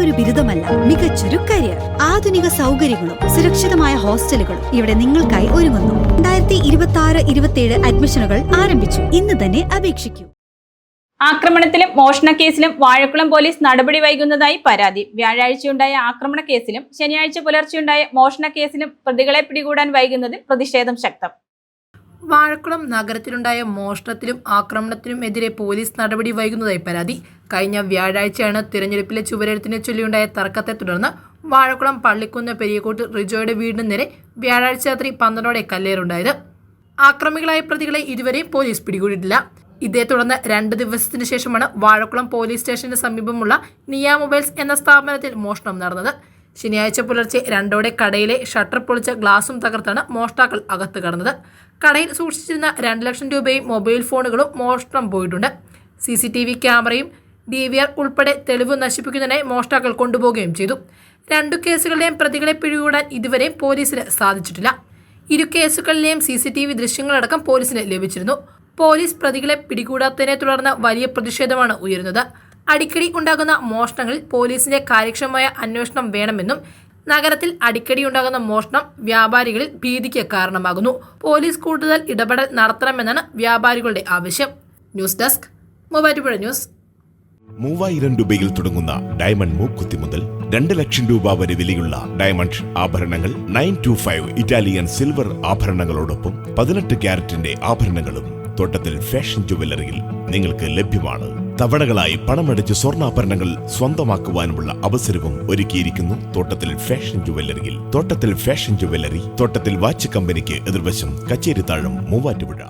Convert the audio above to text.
വെറുമൊരു ബിരുദമല്ല, മികച്ചൊരു കരിയർ. ആധുനിക സൗകര്യങ്ങളും സുരക്ഷിതമായ ഹോസ്റ്റലുകളും ഇവിടെ നിങ്ങൾക്കായി ഒരുങ്ങുന്നു. 2026-27 അഡ്മിഷനുകൾ ആരംഭിച്ചു. ഇന്ന് തന്നെ അപേക്ഷിക്കൂ. ആക്രമണത്തിലും മോഷണക്കേസിലും വാഴക്കുളം പോലീസ് നടപടി വൈകുന്നതായി പരാതി. വ്യാഴാഴ്ചയുണ്ടായ ആക്രമണക്കേസിലും ശനിയാഴ്ച പുലർച്ചെയുണ്ടായ മോഷണക്കേസിലും പ്രതികളെ പിടികൂടാൻ വൈകുന്നതിൽ പ്രതിഷേധം ശക്തം. വാഴക്കുളം നഗരത്തിലുണ്ടായ മോഷണത്തിലും ആക്രമണത്തിനും എതിരെ പോലീസ് നടപടി വൈകുന്നതായി പരാതി. കഴിഞ്ഞ വ്യാഴാഴ്ചയാണ് തിരഞ്ഞെടുപ്പിലെ ചുവരെഴുത്തിനെ ചൊല്ലിയുണ്ടായ തർക്കത്തെ തുടർന്ന് വാഴക്കുളം പള്ളിക്കുന്ന് പെരിയക്കോട്ട് റിജോയുടെ വീടിന് നേരെ വ്യാഴാഴ്ച രാത്രി 12 കല്ലേറുണ്ടായത്. ആക്രമികളായ പ്രതികളെ ഇതുവരെ പോലീസ് പിടികൂടിയിട്ടില്ല. ഇതേ തുടർന്ന് 2 ദിവസത്തിനു ശേഷമാണ് വാഴക്കുളം പോലീസ് സ്റ്റേഷന് സമീപമുള്ള നിയ മൊബൈൽസ് എന്ന സ്ഥാപനത്തിൽ മോഷണം നടന്നത്. ശനിയാഴ്ച പുലർച്ചെ 2 കടയിലെ ഷട്ടർ പൊളിച്ച ഗ്ലാസും തകർത്താണ് മോഷ്ടാക്കൾ അകത്ത് കടന്നത്. കടയിൽ സൂക്ഷിച്ചിരുന്ന 2 ലക്ഷം രൂപയും മൊബൈൽ ഫോണുകളും മോഷണം പോയിട്ടുണ്ട്. CCTV ക്യാമറയും DVR ഉൾപ്പെടെ തെളിവ് നശിപ്പിക്കുന്നതിനായി മോഷ്ടാക്കൾ കൊണ്ടുപോവുകയും ചെയ്തു. 2 കേസുകളിലെയും പ്രതികളെ പിടികൂടാൻ ഇതുവരെ പോലീസിന് സാധിച്ചിട്ടില്ല. 2 കേസുകളിലെയും CCTV ദൃശ്യങ്ങളടക്കം പോലീസിന് ലഭിച്ചിരുന്നു. പോലീസ് പ്രതികളെ പിടികൂടാത്തതിനെ തുടർന്ന് വലിയ പ്രതിഷേധമാണ് ഉയരുന്നത്. അടിക്കടി ഉണ്ടാകുന്ന മോഷണങ്ങളിൽ പോലീസിന്റെ കാര്യക്ഷമമായ അന്വേഷണം വേണമെന്നും നഗരത്തിൽ അടിക്കടി ഉണ്ടാകുന്ന മോഷണം വ്യാപാരികളിൽ ഭീതിക്ക് കാരണമാകുന്നു. പോലീസ് കൂടുതൽ ഇടപെടൽ നടത്തണമെന്നാണ് വ്യാപാരികളുടെ ആവശ്യം. News desk Muvattupuzha news. 3000 രൂപയിൽ തുടങ്ങുന്ന ഡയമണ്ട് മൂക്കുത്തി മുതൽ 2 ലക്ഷം രൂപ വരെ വിലയുള്ള ഡയമണ്ട് ആഭരണങ്ങൾ 925 ഇറ്റാലിയൻ സിൽവർ ആഭരണങ്ങളോടൊപ്പം 18 ക്യാരറ്റിന്റെ ആഭരണങ്ങളും തോട്ടത്തിൽ ഫാഷൻ ജുവല്ലറിയിൽ നിങ്ങൾക്ക് ലഭ്യമാണ്. തവണകളായി പണമടച്ച് സ്വർണ്ണാഭരണങ്ങൾ സ്വന്തമാക്കുവാനുമുള്ള അവസരവും ഒരുക്കിയിരിക്കുന്നു തോട്ടത്തിൽ ഫാഷൻ ജുവല്ലറിയിൽ. തോട്ടത്തിൽ ഫാഷൻ ജുവല്ലറി, തോട്ടത്തിൽ വാച്ച് കമ്പനിക്ക് എതിർവശം, കച്ചേരിത്താഴം, മൂവാറ്റുപുഴ.